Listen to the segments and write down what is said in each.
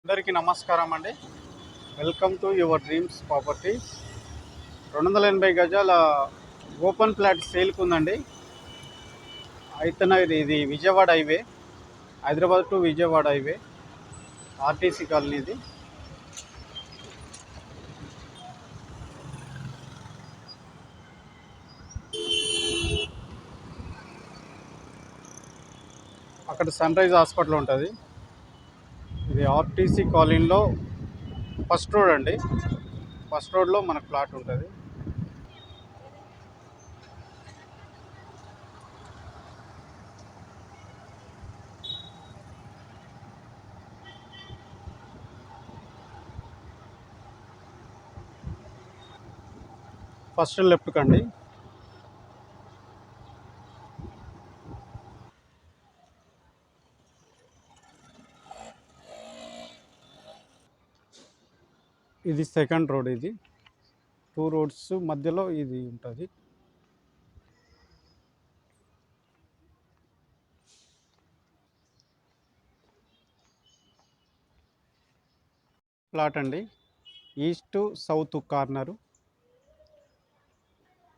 అందరికీ నమస్కారం అండి. Welcome to your dreams properties. 280 గజాల ఓపెన్ ప్లాట్ సేల్కి ఉందండి. అయితే ఇది Vijayawada highway, Hyderabad to Vijayawada highway, RTC colony. ఇది అక్కడ సన్ రైజ్ హాస్పిటల్ ఉంటుంది. ఇది ఆర్టీసీ కాలనీలో ఫస్ట్ రోడ్ అండి. ఫస్ట్ రోడ్లో మనకు ప్లాట్ ఉంటుంది. ఫస్ట్ లెఫ్ట్ కండి. ఇది సెకండ్ రోడ్. ఇది 2 రోడ్స్ మధ్యలో ఇది ఉంటుంది. ప్లాట్ అండి, ఈస్ట్ సౌత్ కార్నరు.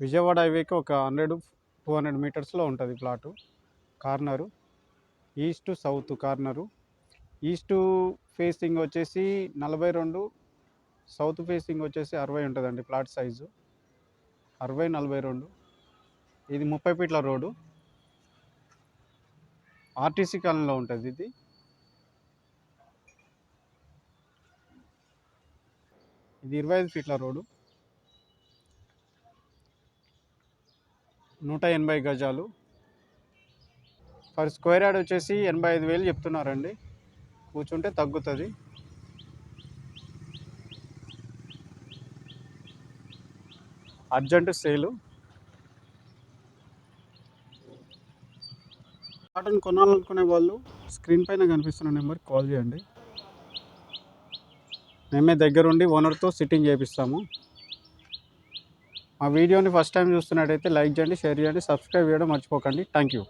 విజయవాడ హైవేకి ఒక 100-200 మీటర్స్లో ఉంటుంది plot. Corner, east south corner. East facing వచ్చేసి 42, సౌత్ ఫేసింగ్ వచ్చేసి 60 ఉంటుందండి ప్లాట్ సైజు. 60-42. ఇది 30 ఫీట్ల రోడ్డు. ఆర్టీసీ కాలనీలో ఉంటుంది. ఇది 25 ఫీట్ల రోడ్డు, 180 గజాలు. పర్ స్క్వేర్ యార్డ్ వచ్చేసి 85,000 చెప్తున్నారండి. కూర్చుంటే తగ్గుతుంది. అర్జెంట్ సేలు. ప్లాట్ని కొనాలనుకునే వాళ్ళు స్క్రీన్ పైన కనిపిస్తున్న నెంబర్కి కాల్ చేయండి. మేమే దగ్గరుండి ఓనర్తో సిట్టింగ్ చేపిస్తాము. మా వీడియోని ఫస్ట్ టైం చూస్తున్నట్టయితే లైక్ చేయండి, షేర్ చేయండి, సబ్స్క్రైబ్ చేయడం మర్చిపోకండి. Thank you.